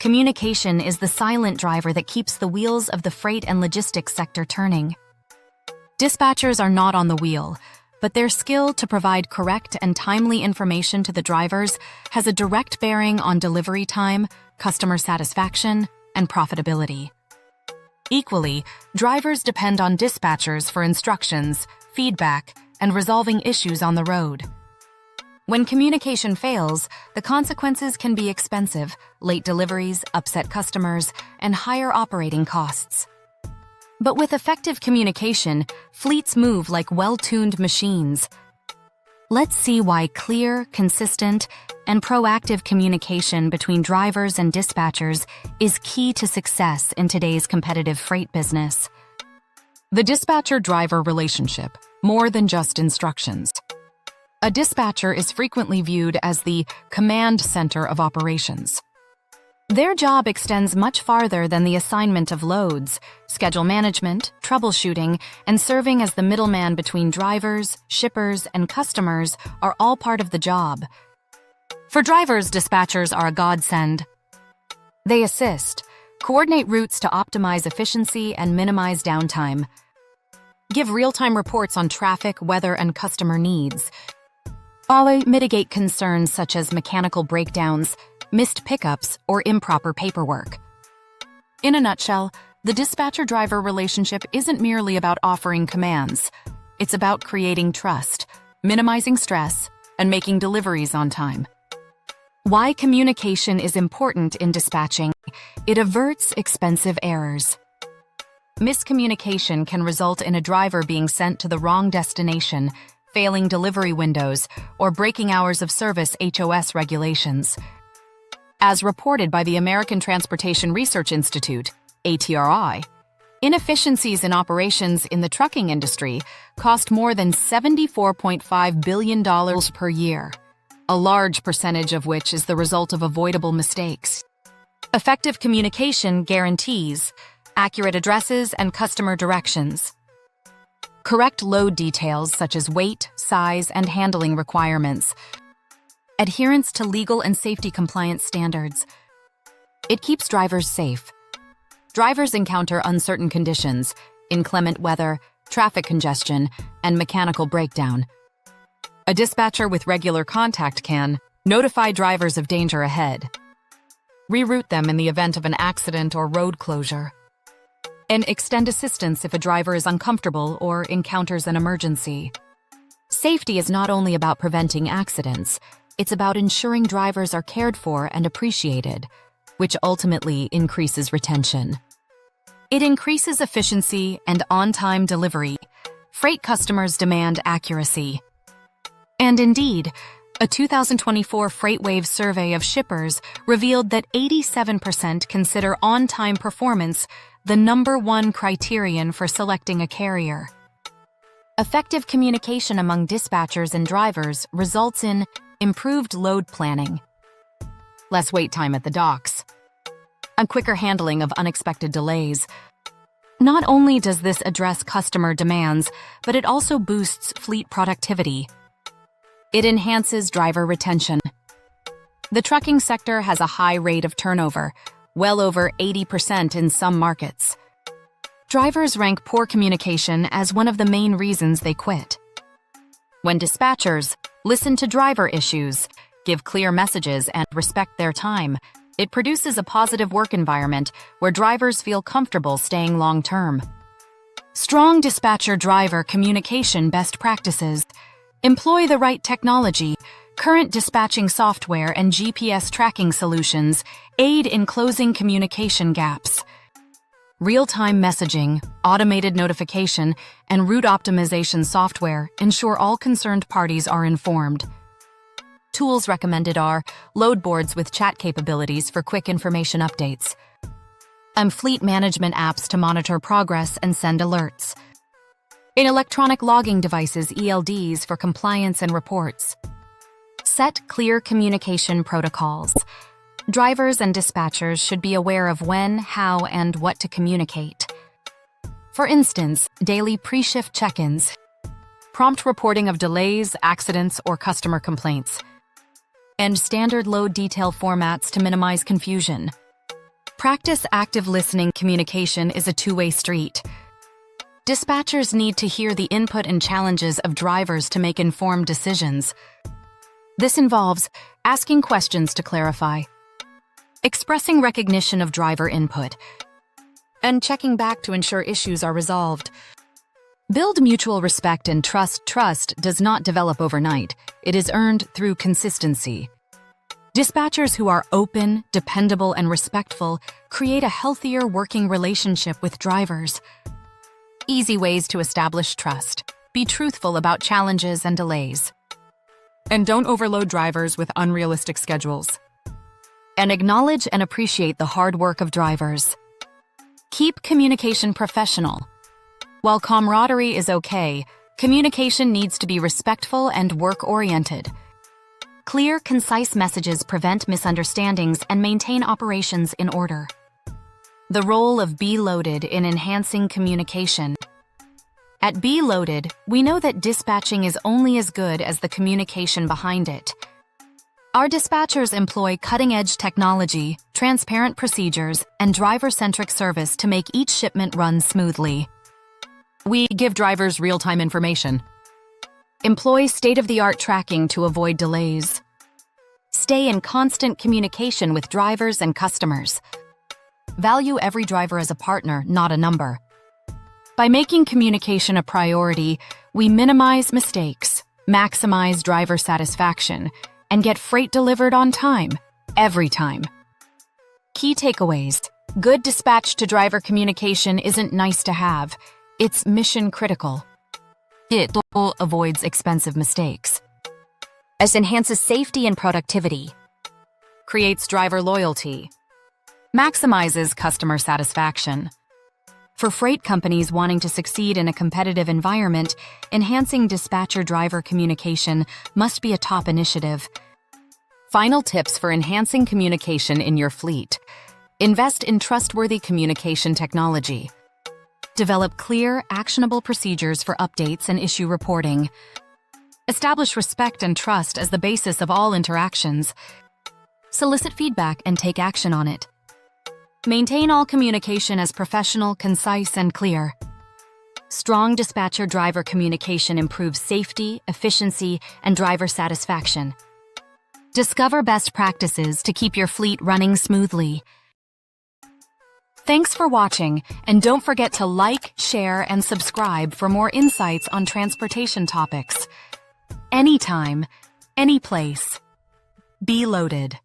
Communication is the silent driver that keeps the wheels of the freight and logistics sector turning. Dispatchers are not on the wheel, but their skill to provide correct and timely information to the drivers has a direct bearing on delivery time, customer satisfaction, and profitability. Equally, drivers depend on dispatchers for instructions, feedback, and resolving issues on the road. When communication fails, the consequences can be expensive: late deliveries, upset customers, and higher operating costs. But with effective communication, fleets move like well-tuned machines. Let's see why clear, consistent, and proactive communication between drivers and dispatchers is key to success in today's competitive freight business. The dispatcher-driver relationship, more than just instructions. A dispatcher is frequently viewed as the command center of operations. Their job extends much farther than the assignment of loads. Schedule management, troubleshooting, and serving as the middleman between drivers, shippers, and customers are all part of the job. For drivers, dispatchers are a godsend. They assist, coordinate routes to optimize efficiency and minimize downtime, give real-time reports on traffic, weather, and customer needs, mitigate concerns such as mechanical breakdowns, missed pickups, or improper paperwork. In a nutshell, the dispatcher-driver relationship isn't merely about offering commands. It's about creating trust, minimizing stress, and making deliveries on time. Why communication is important in dispatching: it averts expensive errors. Miscommunication can result in a driver being sent to the wrong destination, failing delivery windows, or breaking hours of service HOS regulations. As reported by the American Transportation Research Institute, ATRI, inefficiencies in operations in the trucking industry cost more than $74.5 billion per year, a large percentage of which is the result of avoidable mistakes. Effective communication guarantees accurate addresses and customer directions, correct load details such as weight, size, and handling requirements, adherence to legal and safety compliance standards. It keeps drivers safe. Drivers encounter uncertain conditions, inclement weather, traffic congestion, and mechanical breakdown. A dispatcher with regular contact can notify drivers of danger ahead, reroute them in the event of an accident or road closure, and extend assistance if a driver is uncomfortable or encounters an emergency. Safety is not only about preventing accidents, it's about ensuring drivers are cared for and appreciated, which ultimately increases retention. It increases efficiency and on-time delivery. Freight customers demand accuracy. And indeed, a 2024 FreightWave survey of shippers revealed that 87% consider on-time performance the #1 criterion for selecting a carrier. Effective communication among dispatchers and drivers results in improved load planning, less wait time at the docks, and quicker handling of unexpected delays. Not only does this address customer demands, but it also boosts fleet productivity. It enhances driver retention. The trucking sector has a high rate of turnover, well over 80% in some markets. Drivers rank poor communication as one of the main reasons they quit. When dispatchers listen to driver issues, give clear messages, and respect their time, it produces a positive work environment where drivers feel comfortable staying long-term. Strong dispatcher-driver communication best practices. Employ the right technology. Current dispatching software and GPS tracking solutions aid in closing communication gaps. Real-time messaging, automated notification, and route optimization software ensure all concerned parties are informed. Tools recommended are load boards with chat capabilities for quick information updates, and fleet management apps to monitor progress and send alerts. In electronic logging devices, ELDs for compliance and reports. Set clear communication protocols. Drivers and dispatchers should be aware of when, how, and what to communicate. For instance, daily pre-shift check-ins, prompt reporting of delays, accidents, or customer complaints, and standard load detail formats to minimize confusion. Practice active listening. Communication is a two-way street. Dispatchers need to hear the input and challenges of drivers to make informed decisions. This involves asking questions to clarify, expressing recognition of driver input, and checking back to ensure issues are resolved. Build mutual respect and trust. Trust does not develop overnight. It is earned through consistency. Dispatchers who are open, dependable, and respectful create a healthier working relationship with drivers. Easy ways to establish trust. Be truthful about challenges and delays. And don't overload drivers with unrealistic schedules. And acknowledge and appreciate the hard work of drivers. Keep communication professional. While camaraderie is okay, communication needs to be respectful and work-oriented. Clear, concise messages prevent misunderstandings and maintain operations in order. The role of Be Loaded in enhancing communication. At Be Loaded, we know that dispatching is only as good as the communication behind it. Our dispatchers employ cutting-edge technology, transparent procedures, and driver-centric service to make each shipment run smoothly. We give drivers real-time information. Employ state-of-the-art tracking to avoid delays. Stay in constant communication with drivers and customers. Value every driver as a partner, not a number. By making communication a priority, we minimize mistakes, maximize driver satisfaction, and get freight delivered on time, every time. Key takeaways. Good dispatch-to-driver communication isn't nice to have. It's mission critical. It avoids expensive mistakes. It enhances safety and productivity. Creates driver loyalty. Maximizes customer satisfaction. For freight companies wanting to succeed in a competitive environment, enhancing dispatcher-driver communication must be a top initiative. Final tips for enhancing communication in your fleet. Invest in trustworthy communication technology. Develop clear, actionable procedures for updates and issue reporting. Establish respect and trust as the basis of all interactions. Solicit feedback and take action on it. Maintain all communication as professional, concise, and clear. Strong dispatcher-driver communication improves safety, efficiency, and driver satisfaction. Discover best practices to keep your fleet running smoothly. Thanks for watching, and don't forget to like, share, and subscribe for more insights on transportation topics. Anytime, any place. Be Loaded.